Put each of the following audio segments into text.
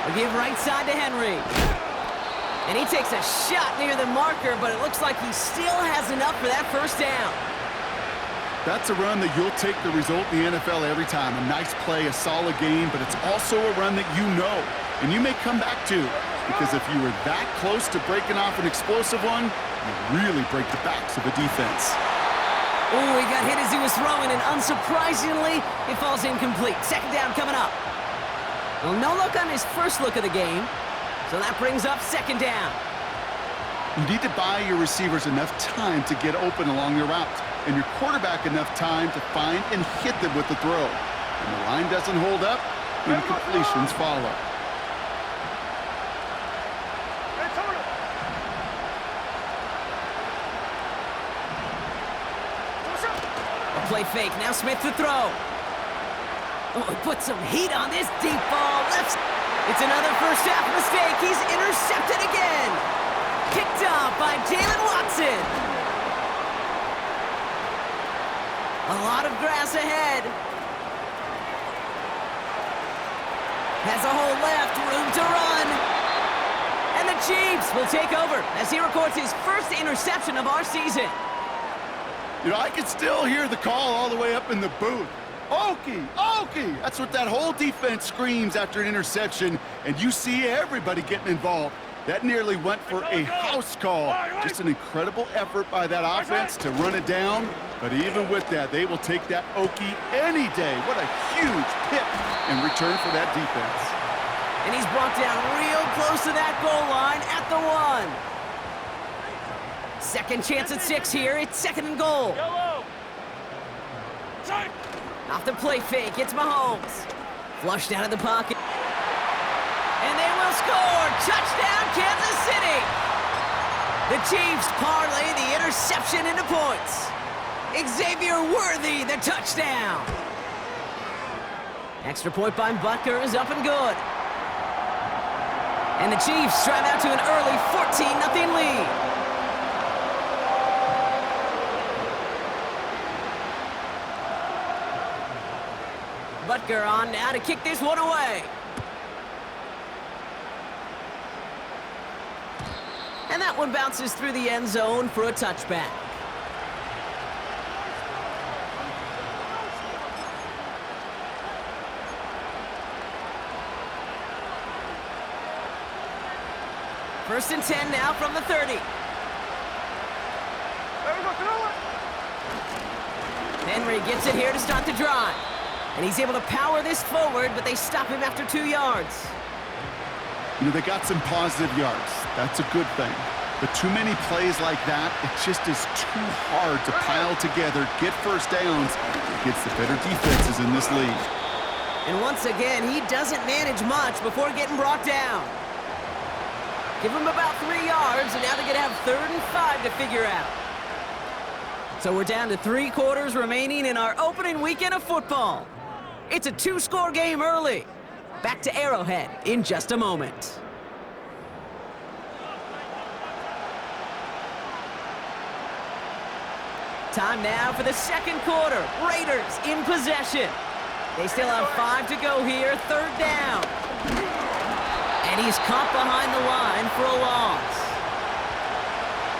They'll give right side to Henry. And he takes a shot near the marker, but it looks like he still has enough for that first down. That's a run that you'll take the result in the NFL every time. A nice play, a solid game, but it's also a run that you know, and you may come back to. Because if you were that close to breaking off an explosive one, you really break the backs of the defense. Ooh, he got hit as he was throwing, and unsurprisingly, it falls incomplete. Second down coming up. Well, no look on his first look of the game, so that brings up second down. You need to buy your receivers enough time to get open along your route, and your quarterback enough time to find and hit them with the throw. When the line doesn't hold up, incompletions follow. A play fake. Now Smith to throw. Oh, he put some heat on this deep ball. It's another first half mistake. He's intercepted again. Picked up by Jalen Watson. A lot of grass ahead. Has a hole left, room to run. And the Chiefs will take over as he records his first interception of our season. You know, I can still hear the call all the way up in the booth. Okie, Okie! That's what that whole defense screams after an interception, and you see everybody getting involved. That nearly went for a house call. Just an incredible effort by that offense to run it down. But even with that, they will take that Okie any day. What a huge pick in return for that defense. And he's brought down real close to that goal line at the 1. Second chance at 6 here. It's second and goal. Off the play fake, it's Mahomes. Flushed out of the pocket. And they will score! Touchdown, Kansas City! The Chiefs parlay the interception into points. Xavier Worthy, the touchdown. Extra point by Butker is up and good. And the Chiefs drive out to an early 14-0 lead. Butker on now to kick this one away. And that one bounces through the end zone for a touchback. First and 10 now from the 30. Henry gets it here to start the drive. And he's able to power this forward, but they stop him after 2 yards. You know, they got some positive yards. That's a good thing. But too many plays like that, it just is too hard to pile together, get first downs against the better defenses in this league. And once again, he doesn't manage much before getting brought down. Give him about 3 yards, and now they're going to have 3rd and 5 to figure out. So we're down to 3 quarters remaining in our opening weekend of football. It's a 2-score game early. Back to Arrowhead in just a moment. Time now for the second quarter. Raiders in possession. They still have 5 to go here, 3rd down. And he's caught behind the line for a loss.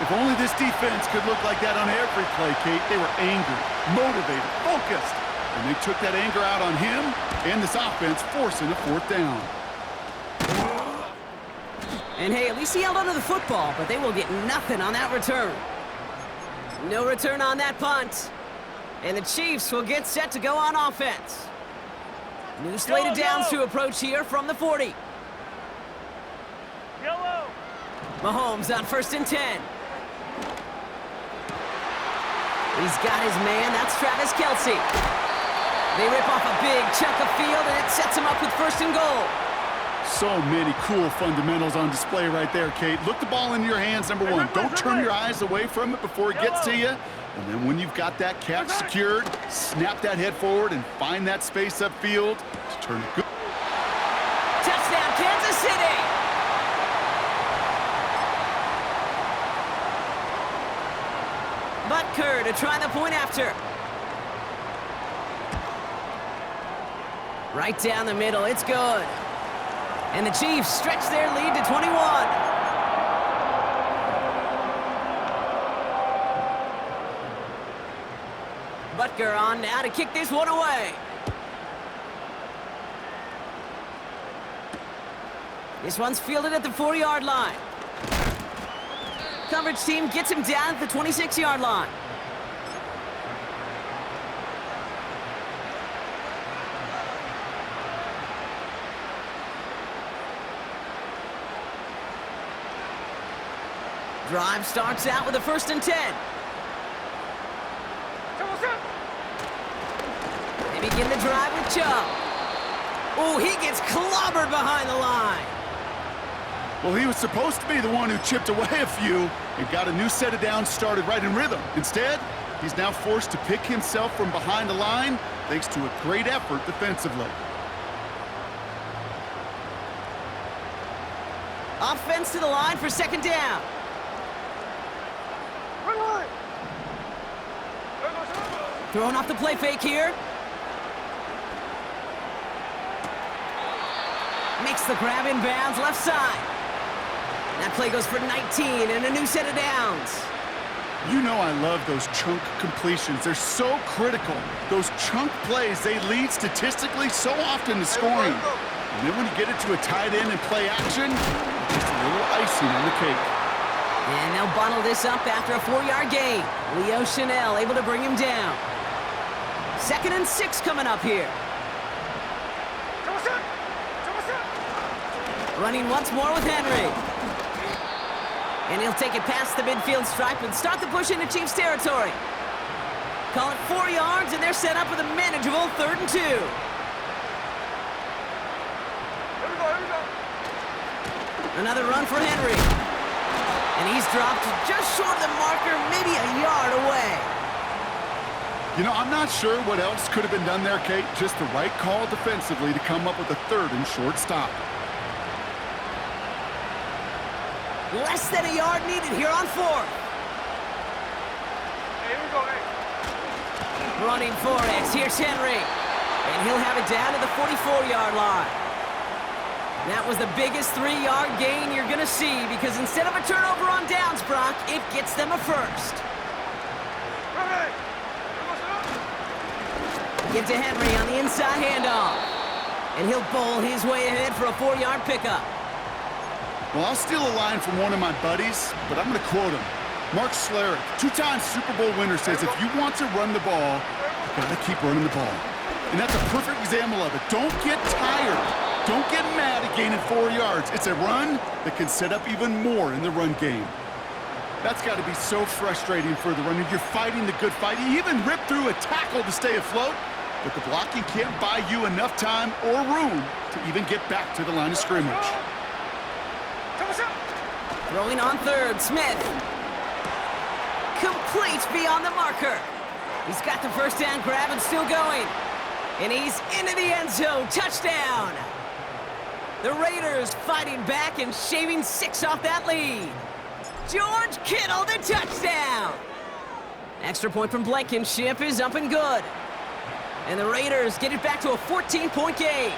If only this defense could look like that on every play, Kate. They were angry, motivated, focused. And they took that anger out on him and this offense, forcing a 4th down. And hey, at least he held onto the football, but they will get nothing on that return. No return on that punt. And the Chiefs will get set to go on offense. New slate of downs to approach here from the 40. Mahomes on 1st and 10. He's got his man. That's Travis Kelce. They rip off a big chunk of field, and it sets him up with 1st and goal. So many cool fundamentals on display right there, Kate. Look the ball in your hands, number 1. Don't turn your eyes away from it before it gets to you. And then when you've got that catch secured, snap that head forward and find that space upfield to turn it good. Touchdown, Kansas City! Butker to try the point after. Right down the middle, it's good. And the Chiefs stretch their lead to 21. Butker on now to kick this one away. This one's fielded at the 4-yard line. Coverage team gets him down at the 26-yard line. Drive starts out with a 1st and 10. They begin the drive with Chubb. Oh, he gets clobbered behind the line. Well, he was supposed to be the one who chipped away a few and got a new set of downs started right in rhythm. Instead, he's now forced to pick himself from behind the line thanks to a great effort defensively. Offense to the line for 2nd down. Throwing off the play fake here. Makes the grab in bounds left side. That play goes for 19 and a new set of downs. You know I love those chunk completions. They're so critical. Those chunk plays, they lead statistically so often to scoring. And then when you get it to a tight end and play action, just a little icing on the cake. And they'll bottle this up after a 4-yard gain. Leo Chanel able to bring him down. 2nd and 6 coming up here. Running once more with Henry. And he'll take it past the midfield stripe and start the push into Chiefs territory. Call it 4 yards, and they're set up with a manageable 3rd and 2. Another run for Henry. And he's dropped just short of the marker, maybe a yard away. You know, I'm not sure what else could have been done there, Kate. Just the right call defensively to come up with a 3rd and short stop. Less than a yard needed here on 4th. Hey, here we go, hey. Running for it. Here's Henry. And he'll have it down to the 44-yard line. That was the biggest 3-yard gain you're going to see because instead of a turnover on downs, Brock, it gets them a 1st. Get to Henry on the inside handoff. And he'll bowl his way ahead for a 4-yard pickup. Well, I'll steal a line from one of my buddies, but I'm going to quote him. Mark Schlereth, 2-time Super Bowl winner, says if you want to run the ball, you got to keep running the ball. And that's a perfect example of it. Don't get tired. Don't get mad at gaining 4 yards. It's a run that can set up even more in the run game. That's got to be so frustrating for the runner. You're fighting the good fight. You even rip through a tackle to stay afloat, but the blocking can't buy you enough time or room to even get back to the line of scrimmage. Throwing on 3rd, Smith. Complete beyond the marker. He's got the 1st down grab and still going. And he's into the end zone. Touchdown. The Raiders fighting back and shaving 6 off that lead. George Kittle, the touchdown. Extra point from Blankenship is up and good. And the Raiders get it back to a 14-point game.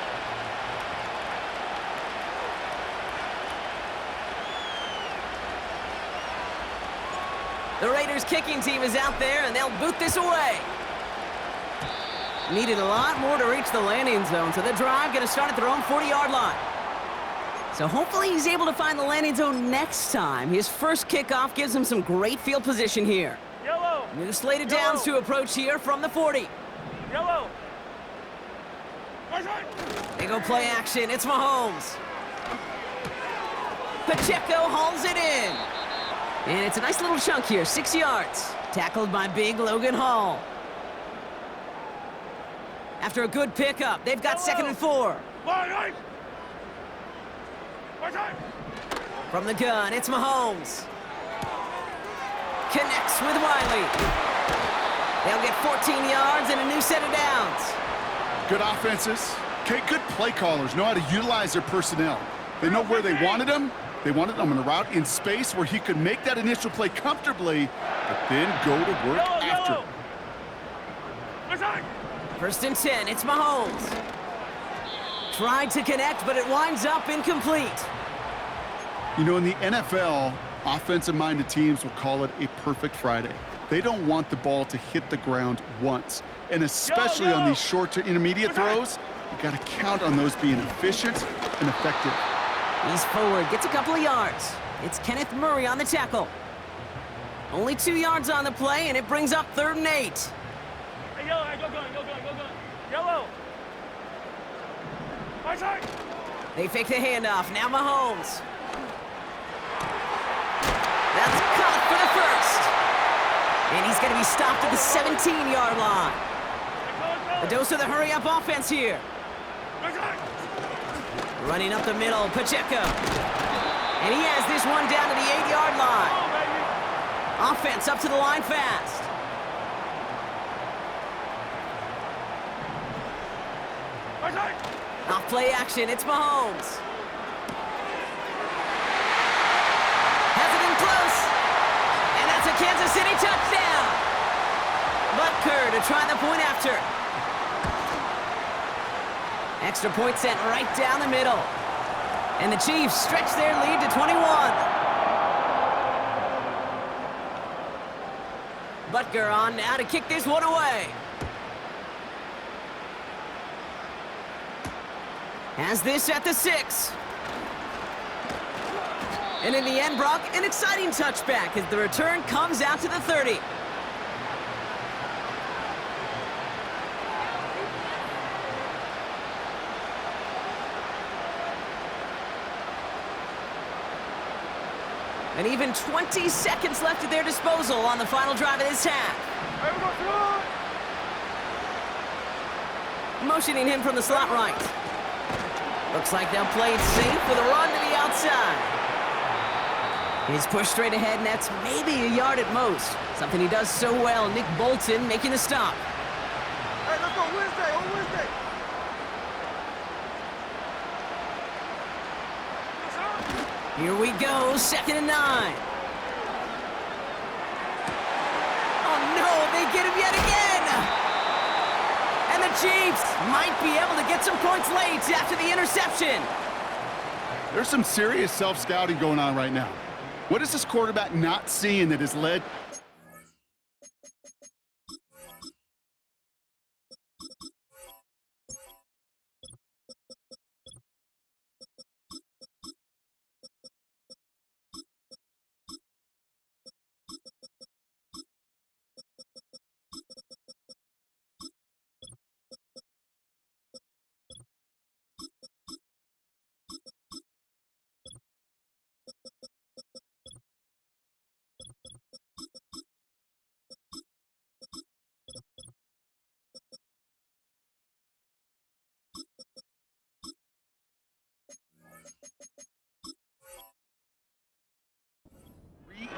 The Raiders kicking team is out there, and they'll boot this away. Needed a lot more to reach the landing zone, so the drive going to start at their own 40-yard line. So hopefully he's able to find the landing zone next time. His first kickoff gives him some great field position here. Yellow. New slate of downs to approach here from the 40. Yellow. They go play action. It's Mahomes. Pacheco hauls it in. And it's a nice little chunk here, 6 yards. Tackled by big Logan Hall. After a good pickup, they've got 2nd and 4. From the gun, it's Mahomes. Connects with Wiley. They'll get 14 yards and a new set of downs. Good offenses. Okay, good play callers know how to utilize their personnel. They know where they wanted them. They wanted him on a route in space where he could make that initial play comfortably, but then go to work after. 1st and 10, it's Mahomes. Tried to connect, but it winds up incomplete. You know, in the NFL, offensive-minded teams will call it a perfect Friday. They don't want the ball to hit the ground once. And especially on these short to intermediate throws, you got to count on those being efficient and effective. He's forward, gets a couple of yards. It's Kenneth Murray on the tackle. Only 2 yards on the play, and it brings up 3rd and 8. Hey, yellow, hey, go going. Yellow. My side. They fake the handoff. Now Mahomes. That's caught for the first. And he's going to be stopped at the 17-yard line. A dose of the hurry-up offense here. Running up the middle, Pacheco. And he has this one down to the 8-yard line. Offense up to the line fast. Off play action, it's Mahomes. Has it in close. And that's a Kansas City touchdown. Butker to try the point after. Extra point sent right down the middle. And the Chiefs stretch their lead to 21. Butker on now to kick this one away. Has this at the 6. And in the end, Brock, an exciting touchback as the return comes out to the 30. And even 20 seconds left at their disposal on the final drive of this half. Motioning him from the slot right. Looks like they'll play it safe with a run to the outside. He's pushed straight ahead, and that's maybe a yard at most. Something he does so well. Nick Bolton making the stop. Hey, let's go Wednesday, on Wednesday. Here we go, 2nd and 9. Oh no, they get him yet again! And the Chiefs might be able to get some points late after the interception. There's some serious self-scouting going on right now. What is this quarterback not seeing that has led?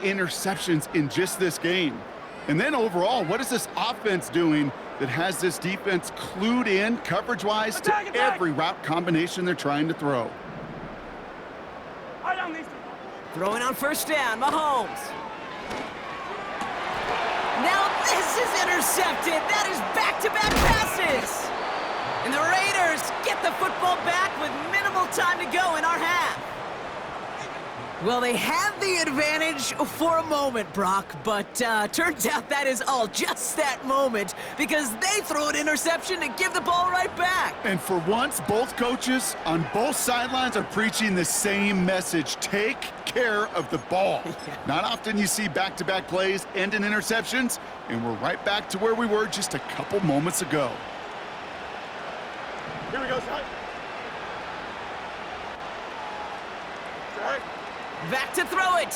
Interceptions in just this game. And then overall, what is this offense doing that has this defense clued in coverage-wise to every route combination they're trying to throw? Throwing on 1st down, Mahomes. Now this is intercepted. That is back-to-back passes. And the Raiders get the football back with minimal time to go in our half. Well, they had the advantage for a moment, Brock, but turns out that is all just that moment because they throw an interception to give the ball right back. And for once, both coaches on both sidelines are preaching the same message. Take care of the ball. Not often you see back-to-back plays end in interceptions, and we're right back to where we were just a couple moments ago. Here we go, son. Back to throw it.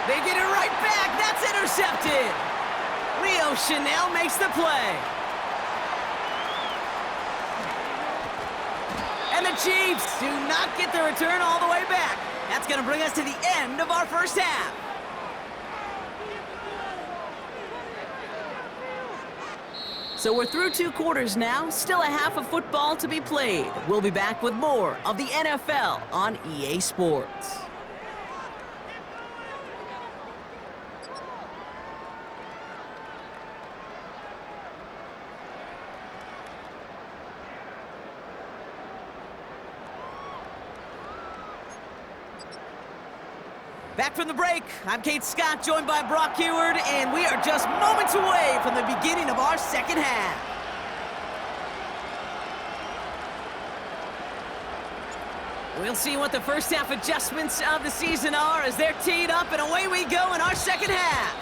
They get it right back. That's intercepted. Leo Chanel makes the play. And the Chiefs do not get the return all the way back. That's going to bring us to the end of our first half. So we're through 2 quarters now, still a half of football to be played. We'll be back with more of the NFL on EA Sports. Back from the break, I'm Kate Scott, joined by Brock Heward, and we are just moments away from the beginning of our second half. We'll see what the first half adjustments of the season are as they're teed up, and away we go in our second half.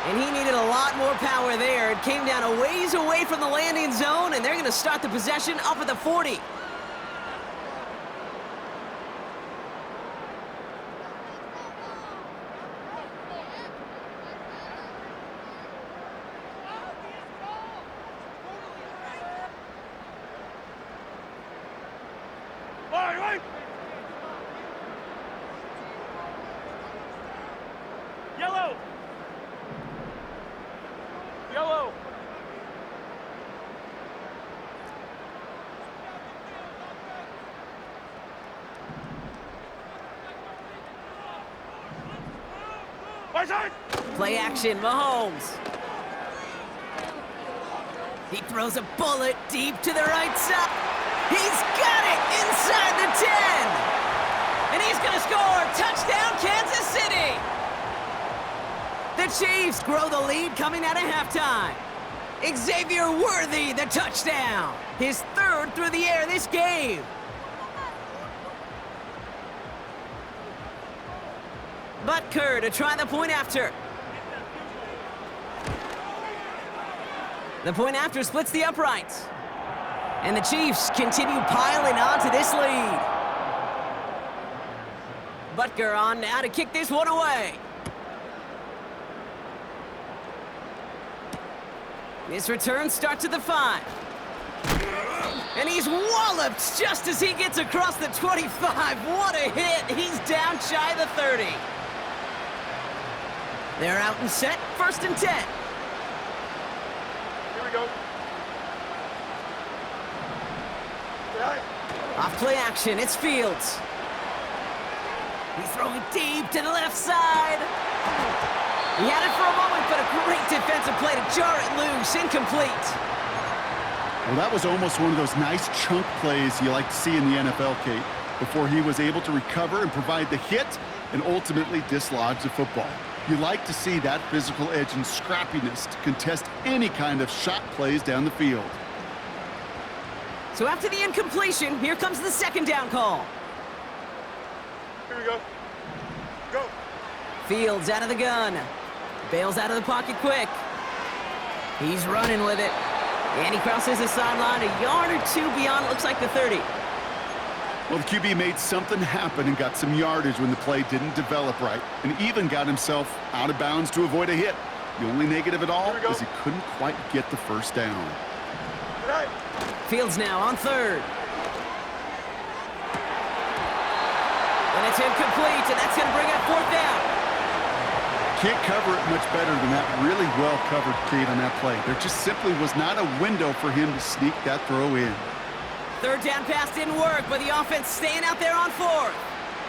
And he needed a lot more power there. It came down a ways away from the landing zone, and they're going to start the possession up at the 40. Right. Yellow. Yellow. Right side. Play action, Mahomes. He throws a bullet deep to the right side. He's got it inside the 10. And he's going to score. Touchdown, Kansas City. The Chiefs grow the lead coming out of halftime. Xavier Worthy, the touchdown. His third through the air this game. Butker to try the point after. The point after splits the uprights. And the Chiefs continue piling on to this lead. Butker on now to kick this one away. This return starts at the 5. And he's walloped just as he gets across the 25. What a hit. He's down shy of the 30. They're out and set, 1st and 10. Here we go. Right. Off play action, it's Fields. He's throwing deep to the left side. He had it for a moment, but a great defensive play to jar it loose, incomplete. Well, that was almost one of those nice chunk plays you like to see in the NFL, Kate, before he was able to recover and provide the hit and ultimately dislodge the football. You like to see that physical edge and scrappiness to contest any kind of shot plays down the field. So after the incompletion, here comes the 2nd down call. Here we go. Go. Fields out of the gun. Bails out of the pocket quick. He's running with it. And he crosses the sideline a yard or two beyond, looks like the 30. Well, the QB made something happen and got some yardage when the play didn't develop right, and even got himself out of bounds to avoid a hit. The only negative at all is he couldn't quite get the first down. Right. Fields now on 3rd. And it's incomplete, and that's going to bring up 4th down. Can't cover it much better than that. Really well covered, Kate, on that play. There just simply was not a window for him to sneak that throw in. 3rd down pass didn't work, but the offense staying out there on 4th.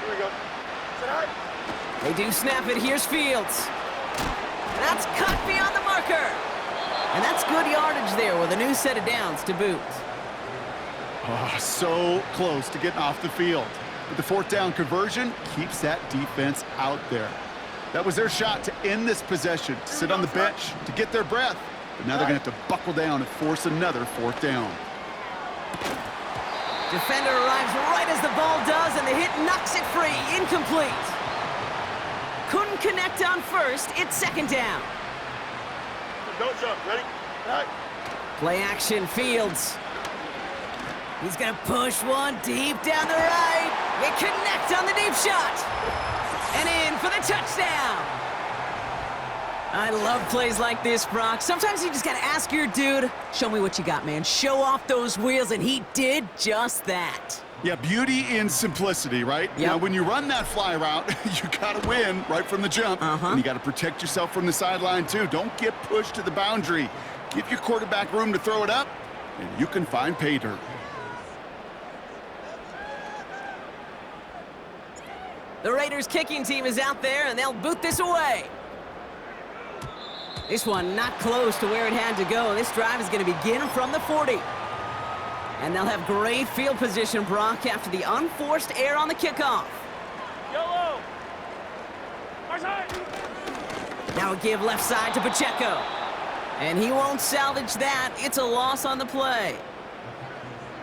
Here we go. Tonight. They do snap it. Here's Fields. That's cut beyond the marker. And that's good yardage there with a new set of downs to boot. Oh, so close to getting off the field. But the 4th down conversion keeps that defense out there. That was their shot to end this possession, to sit on the bench, to get their breath. But now they're going to have to buckle down and force another 4th down. Defender arrives right as the ball does, and the hit knocks it free. Incomplete. Couldn't connect on 1st. It's 2nd down. Don't jump. Ready? Right. Play action, Fields. He's going to push one deep down the right. They connect on the deep shot. And in for the touchdown. I love plays like this, Brock. Sometimes you just got to ask your dude, show me what you got, man. Show off those wheels, and he did just that. Yeah, beauty in simplicity, right? Yep. Now, when you run that fly route, you got to win right from the jump. And you got to protect yourself from the sideline, too. Don't get pushed to the boundary. Give your quarterback room to throw it up, and you can find pay dirt. The Raiders kicking team is out there, and they'll boot this away. This one not close to where it had to go. This drive is going to begin from the 40. And they'll have great field position, Brock, after the unforced error on the kickoff. Yellow. Far side. Now a give left side to Pacheco. And he won't salvage that. It's a loss on the play.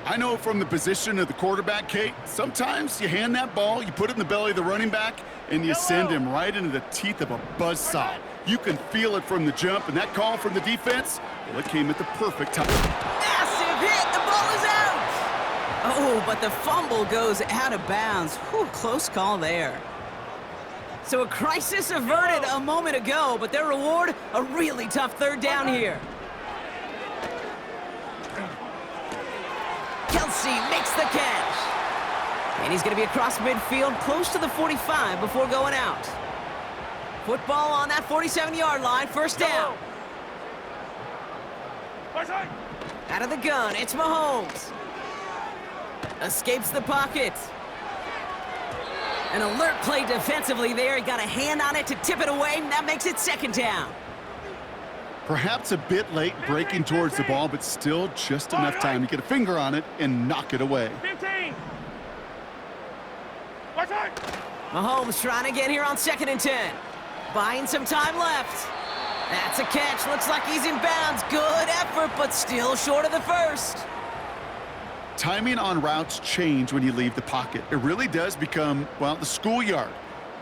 I know from the position of the quarterback, Kate, sometimes you hand that ball, you put it in the belly of the running back, and you send him right into the teeth of a buzzsaw. You can feel it from the jump, and that call from the defense, well, it came at the perfect time. Massive hit! The ball is out! Oh, but the fumble goes out of bounds. Whew, close call there. So a crisis averted a moment ago, but their reward, a really tough third down here. Kelsey makes the catch. And he's going to be across midfield, close to the 45 before going out. Football on that 47-yard line, first down. Far side. Out of the gun, it's Mahomes. Escapes the pocket. An alert play defensively there. He got a hand on it to tip it away, and that makes it second down. Perhaps a bit late breaking towards the ball, but still just enough time to get a finger on it and knock it away. 15. Far side. Mahomes trying to get here on 2nd and 10. Buying some time left. That's a catch. Looks like he's in bounds. Good effort, but still short of the first. Timing on routes change when you leave the pocket. It really does become, well, the schoolyard.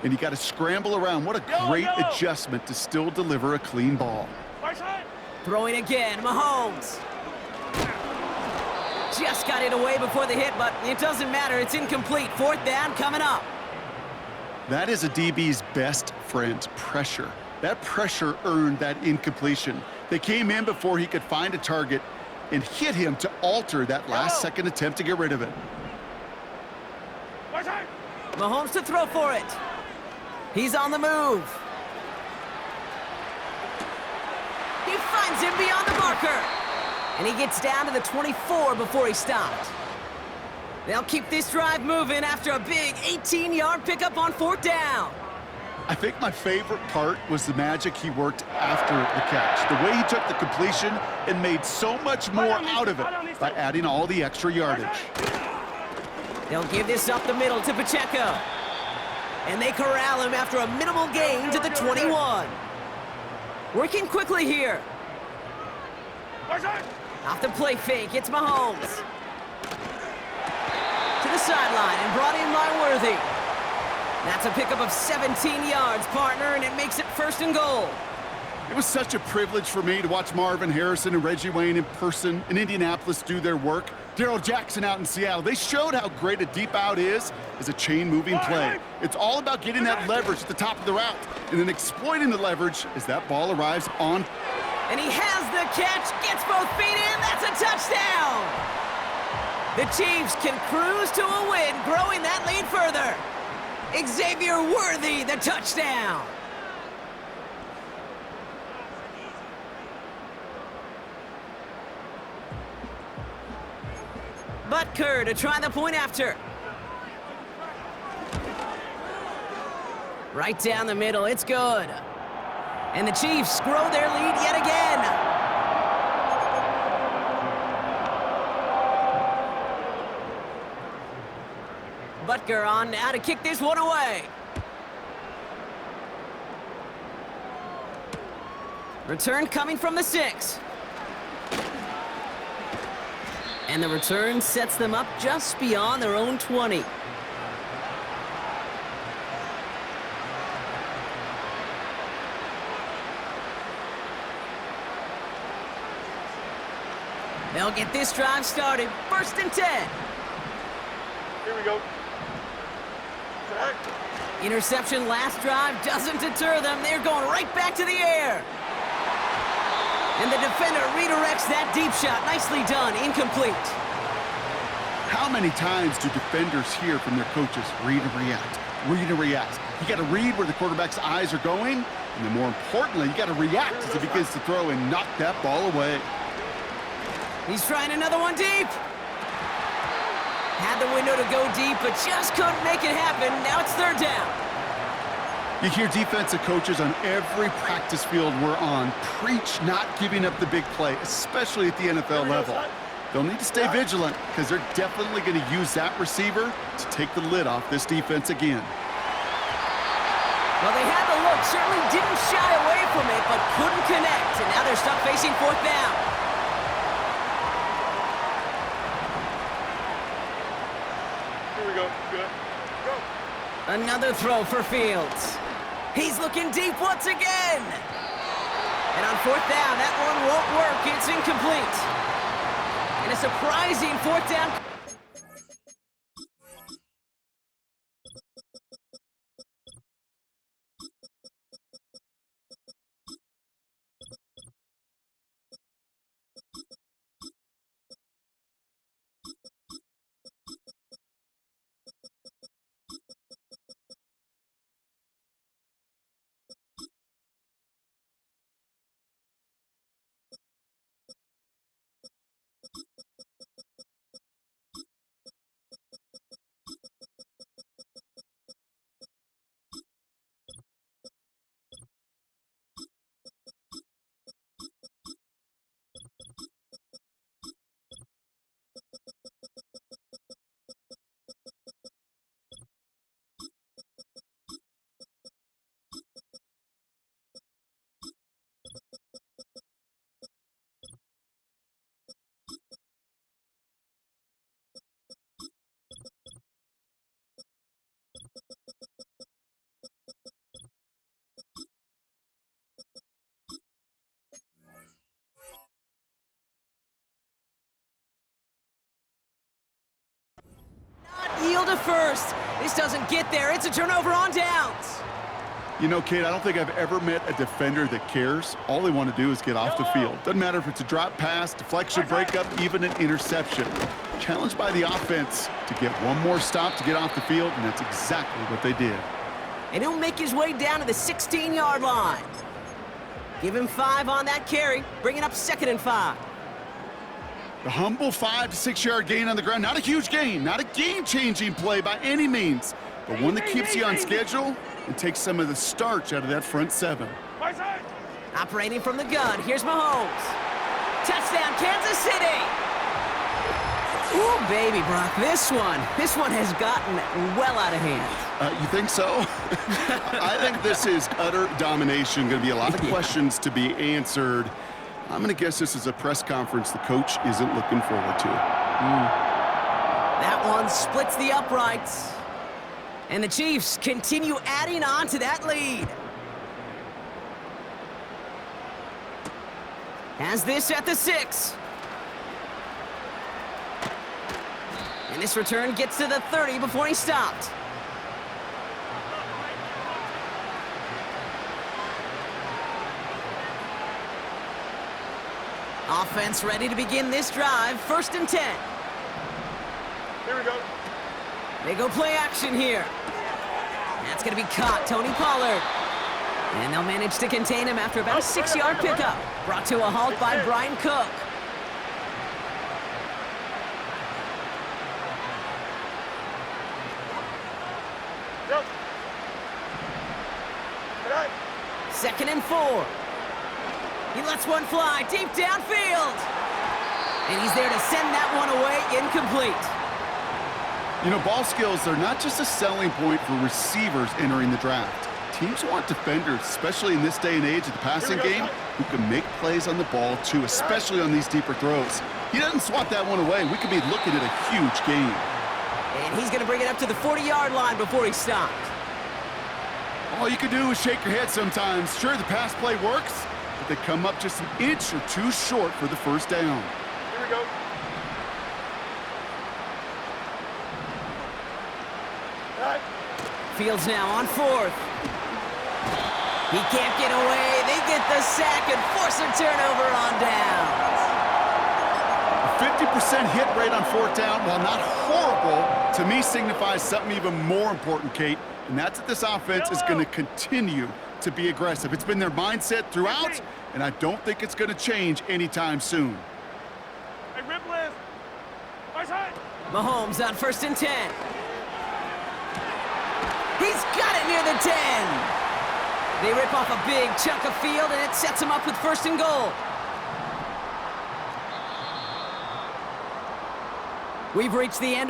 And you got to scramble around. What a great adjustment to still deliver a clean ball. Far side. Throwing again, Mahomes. Just got it away before the hit, but it doesn't matter. It's incomplete. 4th down coming up. That is a DB's best friend, pressure. That pressure earned that incompletion. They came in before he could find a target and hit him to alter that last-second attempt to get rid of it. Far side. Mahomes to throw for it. He's on the move. He finds him beyond the marker. And he gets down to the 24 before he stopped. They'll keep this drive moving after a big 18-yard pickup on 4th down. I think my favorite part was the magic he worked after the catch. The way he took the completion and made so much more out of it by adding all the extra yardage. They'll give this up the middle to Pacheco. And they corral him after a minimal gain to the 21. Working quickly here. Far side. Off the play fake, it's Mahomes. To the sideline and brought in by Worthy. That's a pickup of 17 yards, partner, and it makes it 1st and goal. It was such a privilege for me to watch Marvin Harrison and Reggie Wayne in person in Indianapolis do their work. Darrell Jackson out in Seattle. They showed how great a deep out is as a chain-moving play. It's all about getting that leverage at the top of the route and then exploiting the leverage as that ball arrives on. And he has the catch, gets both feet in, that's a touchdown! The Chiefs can cruise to a win, growing that lead further. Xavier Worthy, the touchdown! Butker to try the point after. Right down the middle, it's good. And the Chiefs grow their lead yet again. Butker on now to kick this one away. Return coming from the 6. And the return sets them up just beyond their own 20. They'll get this drive started. 1st and 10. Here we go. Interception last drive doesn't deter them. They're going right back to the air. And the defender redirects that deep shot. Nicely done. Incomplete. How many times do defenders hear from their coaches, read and react, read and react? You got to read where the quarterback's eyes are going, and then more importantly, you got to react as he begins to throw and knock that ball away. He's trying another one deep. Had the window to go deep, but just couldn't make it happen. Now it's 3rd down. You hear defensive coaches on every practice field we're on preach not giving up the big play, especially at the NFL level. They'll need to stay vigilant because they're definitely going to use that receiver to take the lid off this defense again. Well, they had the Certainly didn't shy away from it, but couldn't connect. And now they're stuck facing fourth down. Here we go. Good. Go. Another throw for Fields. He's looking deep once again. And on fourth down, that one won't work. It's incomplete. And a surprising fourth down. Yield to first. This doesn't get there. It's a turnover on downs. You know, Kate, I don't think I've ever met a defender that cares. All they want to do is get off the field. Doesn't matter if it's a drop pass, deflection, breakup, even an interception. Challenged by the offense to get one more stop to get off the field, and that's exactly what they did. And he'll make his way down to the 16-yard line. Give him 5 on that carry, bringing up 2nd and 5. The humble 5 to 6 yard gain on the ground. Not a huge gain, not a game-changing play by any means, but one that keeps you on schedule and takes some of the starch out of that front 7. My side. Operating from the gun, here's Mahomes. Touchdown, Kansas City! Ooh, baby, Brock, this one has gotten well out of hand. You think so? I think this is utter domination. Going to be a lot of questions to be answered. I'm going to guess this is a press conference the coach isn't looking forward to. That one splits the uprights. And the Chiefs continue adding on to that lead. Has this at the 6. And this return gets to the 30 before he stopped. Offense ready to begin this drive. 1st and 10. Here we go. They go play action here. That's going to be caught. Tony Pollard. And they'll manage to contain him after about a 6-yard pickup. Brought to a halt by Brian Cook. Go. Right. 2nd and 4. He lets one fly deep downfield. And he's there to send that one away incomplete. You know, ball skills are not just a selling point for receivers entering the draft. Teams want defenders, especially in this day and age of the passing game, who can make plays on the ball, too, especially on these deeper throws. He doesn't swat that one away. We could be looking at a huge gain. And he's going to bring it up to the 40-yard line before he stopped. All you can do is shake your head sometimes. Sure, the pass play works, but they come up just an inch or two short for the first down. Here we go. Right. Fields now on 4th. He can't get away. They get the sack and force a turnover on downs. A 50% hit rate on 4th down, while not horrible, to me signifies something even more important, Kate, and that's that this offense is going to continue to be aggressive. It's been their mindset throughout, and I don't think it's going to change anytime soon. Hey, rip list. My side. Mahomes on 1st and 10. He's got it near the 10. They rip off a big chunk of field, and it sets him up with 1st and goal. We've reached the end.